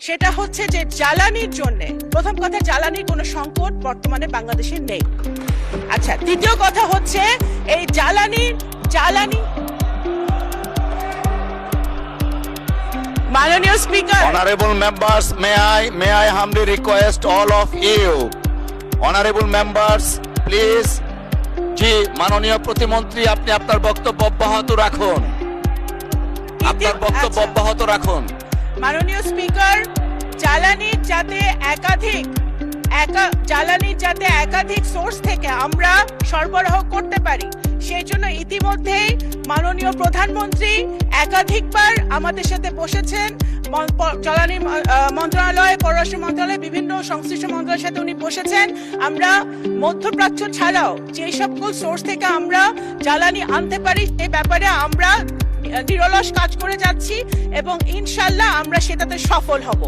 সেটা হচ্ছে যে জ্বালানির জন্য, প্রথম কথা জ্বালানির কোনো সংকট বর্তমানে বাংলাদেশে নেই। আচ্ছা, দ্বিতীয় কথা হচ্ছে এই জ্বালানি মাননীয় speaker, Honorable members, may I humbly request all of you, honorable members, please, জি মাননীয় প্রতিমন্ত্রী, আপনি আপনার বক্তব্য অব্যাহত রাখুন, আপনার বক্তব্য আচ্ছা। অব্যাহত রাখুন। মাননীয় স্পিকার, জ্বালানির যাতে একাধিক সোর্স থেকে আমরা সরবরাহ করতে পারি, সেই জন্য ইতিমধ্যেই মাননীয় প্রধানমন্ত্রী একাধিকবার আমাদের সাথে বসেছেন। জ্বালানি মন্ত্রণালয়, পররাষ্ট্র মন্ত্রণালয়, বিভিন্ন সংশ্লিষ্ট মন্ত্রণালয়ের সাথে উনি বসেছেন। আমরা মধ্যপ্রাচ্য ছাড়াও যে সকল সোর্স থেকে আমরা জ্বালানি আনতে পারি এই ব্যাপারে আমরা নিরলস কাজ করে যাচ্ছি এবং ইনশাল্লাহ আমরা সেটাতে সফল হব।